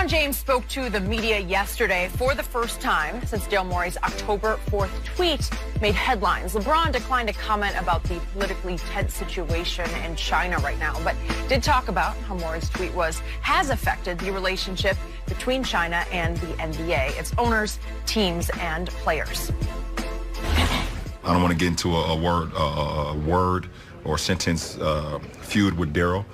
LeBron James spoke to the media yesterday for the first time since Daryl Morey's October 4th tweet made headlines. LeBron declined to comment about the politically tense situation in China right now, but did talk about how Morey's tweet has affected the relationship between China and the NBA, its owners, teams, and players. I don't want to get into a word or sentence feud with Daryl.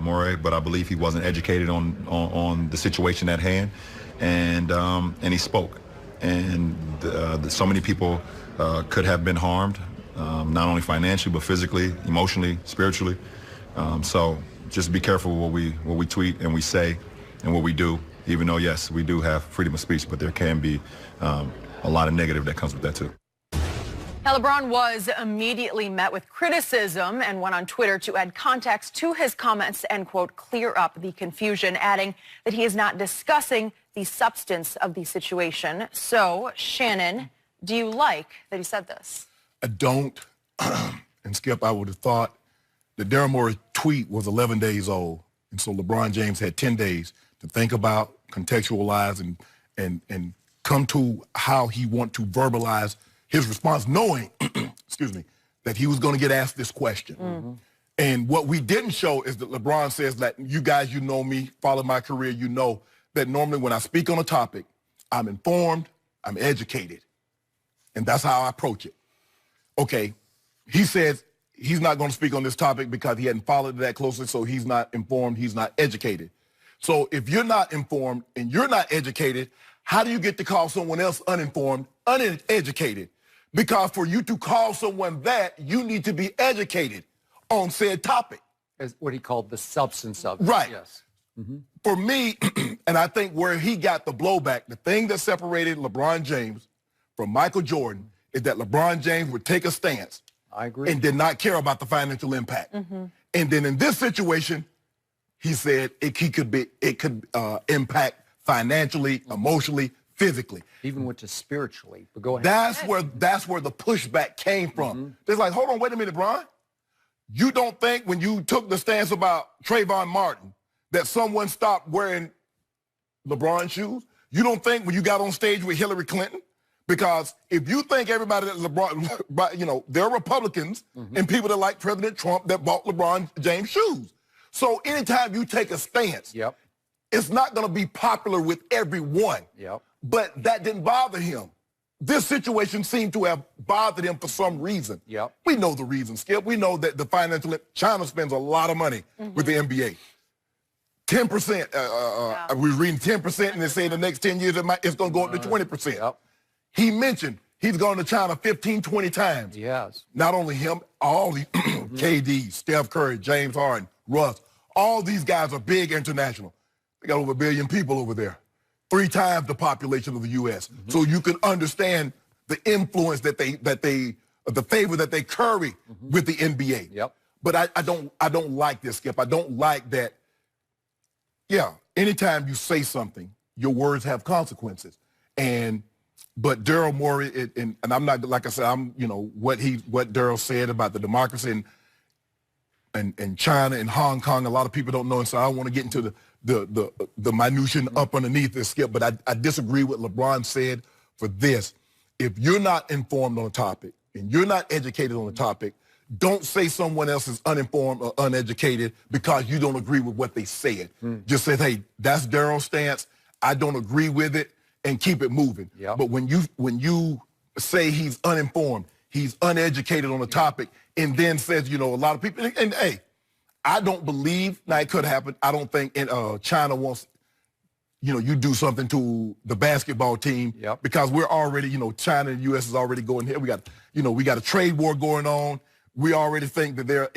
Morey, but I believe he wasn't educated on the situation at hand, and he spoke, and so many people could have been harmed, not only financially but physically, emotionally, spiritually. So just be careful what we tweet and we say and what we do. Even though yes, we do have freedom of speech, but there can be a lot of negative that comes with that too. Now, LeBron was immediately met with criticism and went on Twitter to add context to his comments and, quote, clear up the confusion, adding that he is not discussing the substance of the situation. So, Shannon, do you like that he said this? I don't. And, Skip, I would have thought the Daryl Morey tweet was 11 days old. And so LeBron James had 10 days to think about, contextualize, and come to how he want to verbalize his response, knowing, excuse me, that he was going to get asked this question. Mm-hmm. And what we didn't show is that LeBron says that you guys, you know me, follow my career, you know that normally when I speak on a topic, I'm informed, I'm educated. And that's how I approach it. Okay, he says he's not going to speak on this topic because he hadn't followed it that closely, so he's not informed, he's not educated. So if you're not informed and you're not educated, how do you get to call someone else uninformed, uneducated? Because for you to call someone that, you need to be educated on said topic. As what he called the substance of it. Right. Yes. Mm-hmm. For me, and I think where he got the blowback, the thing that separated LeBron James from Michael Jordan is that LeBron James would take a stance. I agree. And did not care about the financial impact. Mm-hmm. And then in this situation, he said it could impact financially, emotionally, physically. Even went to spiritually, but go ahead. That's where the pushback came from. Mm-hmm. It's like, hold on, wait a minute, Brian. You don't think when you took the stance about Trayvon Martin that someone stopped wearing LeBron shoes? You don't think when you got on stage with Hillary Clinton? Because if you think everybody that LeBron, you know, there are Republicans and people that like President Trump that bought LeBron James shoes. So anytime you take a stance, it's not going to be popular with everyone. But that didn't bother him. This situation seemed to have bothered him for some reason. We know the reason, Skip. We know that the financial, China spends a lot of money with the NBA. 10%, we're reading 10%, and they say in the next 10 years it's going to go up to 20%. He mentioned he's gone to China 15, 20 times. Not only him, all the KD, Steph Curry, James Harden, Russ, all these guys are big international. They got over 1 billion people over there. 3 times the population of the U.S. So you can understand the influence that the favor that they curry with the NBA. But I don't like this, Skip. I don't like that. Yeah, anytime you say something, your words have consequences. But Daryl Morey, and I'm not, like I said, I'm, you know, what Daryl said about the democracy and China and Hong Kong, a lot of people don't know, and so I don't want to get into the minutia up underneath this, Skip, but I disagree with LeBron said for this. If you're not informed on a topic and you're not educated on a topic, don't say someone else is uninformed or uneducated because you don't agree with what they said. Just say, hey, that's Daryl's stance. I don't agree with it, and keep it moving. But when you say he's uninformed, he's uneducated on a topic, and then says, you know, a lot of people, and hey, I don't believe, now it could happen, I don't think China wants, you know, you do something to the basketball team because we're already, you know, China and the U.S. is already going here. We got a trade war going on. We already think that they're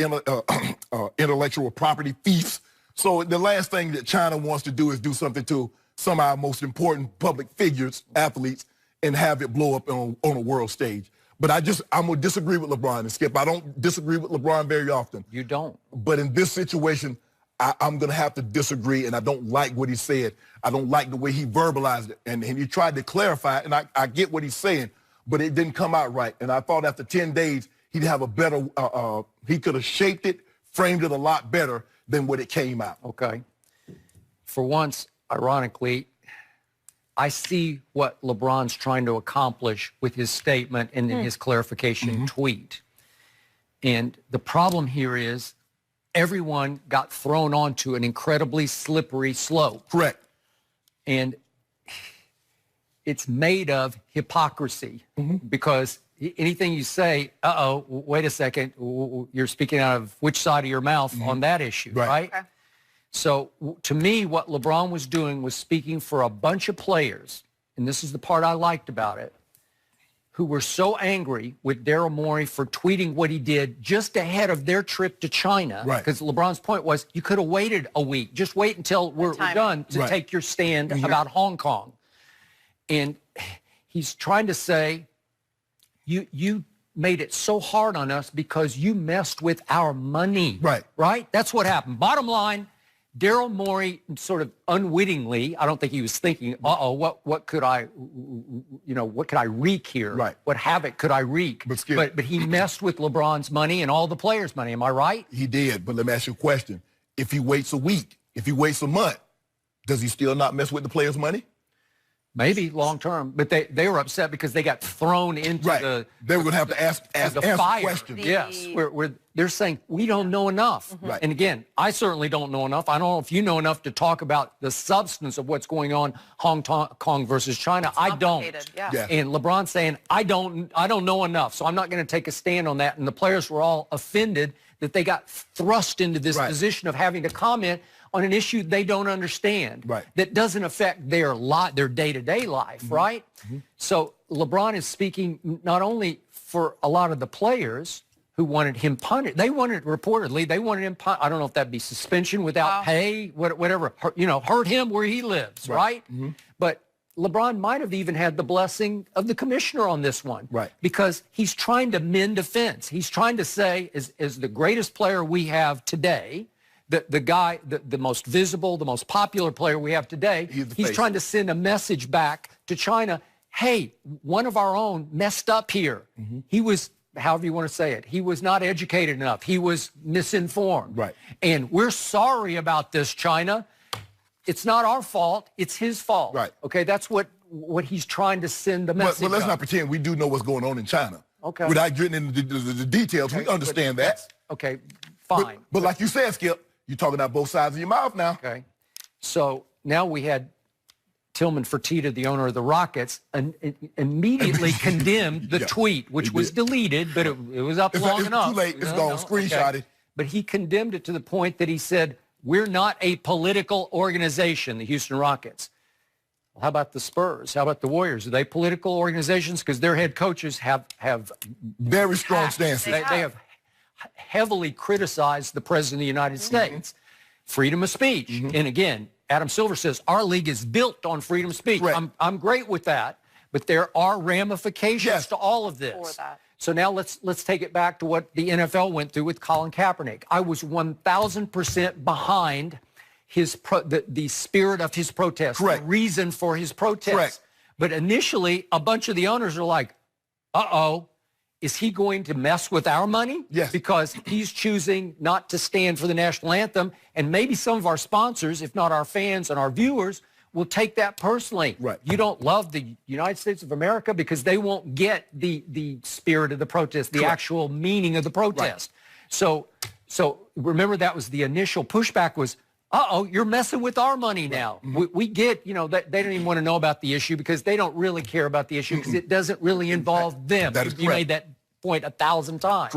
intellectual property thieves. So the last thing that China wants to do is do something to some of our most important public figures, athletes, and have it blow up on a world stage. But I'm going to disagree with LeBron and Skip. I don't disagree with LeBron very often. You don't. But in this situation, I'm going to have to disagree, and I don't like what he said. I don't like the way he verbalized it. And he tried to clarify it, and I get what he's saying, but it didn't come out right. And I thought after 10 days, he'd have a better, he could have shaped it, framed it a lot better than what it came out. Okay. for once, ironically, I see what LeBron's trying to accomplish with his statement and in his clarification tweet. And the problem here is everyone got thrown onto an incredibly slippery slope. Correct. And it's made of hypocrisy because anything you say, wait a second, you're speaking out of which side of your mouth on that issue, right? Okay. So to me, what LeBron was doing was speaking for a bunch of players, and this is the part I liked about it, who were so angry with Daryl Morey for tweeting what he did just ahead of their trip to China. Right. Because LeBron's point was, you could have waited a week. Just wait until we're done to take your stand about Hong Kong. And he's trying to say, you made it so hard on us because you messed with our money. Right. Right? That's what happened. Bottom line, Daryl Morey sort of unwittingly, I don't think he was thinking, what could I, what could I wreak here? Right. What havoc could I wreak? But he messed with LeBron's money and all the players' money. Am I right? He did, but let me ask you a question. If he waits a week, if he waits a month, does he still not mess with the players' money? Maybe long term, but they were upset because they got thrown into the. They were going to have to answer questions. Yes, they're saying we don't know enough. Right. And again, I certainly don't know enough. I don't know if you know enough to talk about the substance of what's going on Hong Kong versus China. I don't. Yeah. And LeBron's saying I don't know enough, so I'm not going to take a stand on that. And the players were all offended that they got thrust into this position of having to comment on an issue they don't understand, that doesn't affect their day-to-day life, right? So LeBron is speaking not only for a lot of the players who wanted him punished. They wanted, reportedly, they wanted him punished. I don't know if that'd be suspension without pay, whatever, hurt him where he lives, right? But LeBron might have even had the blessing of the commissioner on this one, because he's trying to mend a fence. He's trying to say, as the greatest player we have today, the guy, the most visible, the most popular player we have today, he's trying to send a message back to China. Hey, one of our own messed up here. He was, however you want to say it, he was not educated enough. He was misinformed. And we're sorry about this, China. It's not our fault. It's his fault. Okay, that's what he's trying to send the message. But let's not pretend we do know what's going on in China. Okay. Without getting into the details, we understand that. Okay, fine. But like you said, Skip, you're talking out both sides of your mouth now. Okay. So now we had Tillman Fertitta, the owner of the Rockets, immediately condemned the tweet, which was deleted, but it was up long enough. It's too late. It's gone. Screenshot it. But he condemned it to the point that he said, we're not a political organization, the Houston Rockets. Well, how about the Spurs? How about the Warriors? Are they political organizations? Because their head coaches have very strong stances. They have heavily criticized the president of the United States. Freedom of speech. And again, Adam Silver says our league is built on freedom of speech. I'm great with that, but there are ramifications to all of this. So now let's take it back to what the NFL went through with Colin Kaepernick. I was 1,000% behind the spirit of his protest, the reason for his protest. But initially, a bunch of the owners are like, is he going to mess with our money? Because he's choosing not to stand for the national anthem. And maybe some of our sponsors, if not our fans and our viewers, will take that personally. You don't love the United States of America because they won't get the spirit of the protest, the actual meaning of the protest. So remember, that was the initial pushback was, you're messing with our money now. We get, that they don't even want to know about the issue because they don't really care about the issue because it doesn't really involve them. That is correct. You made that point 1,000 times.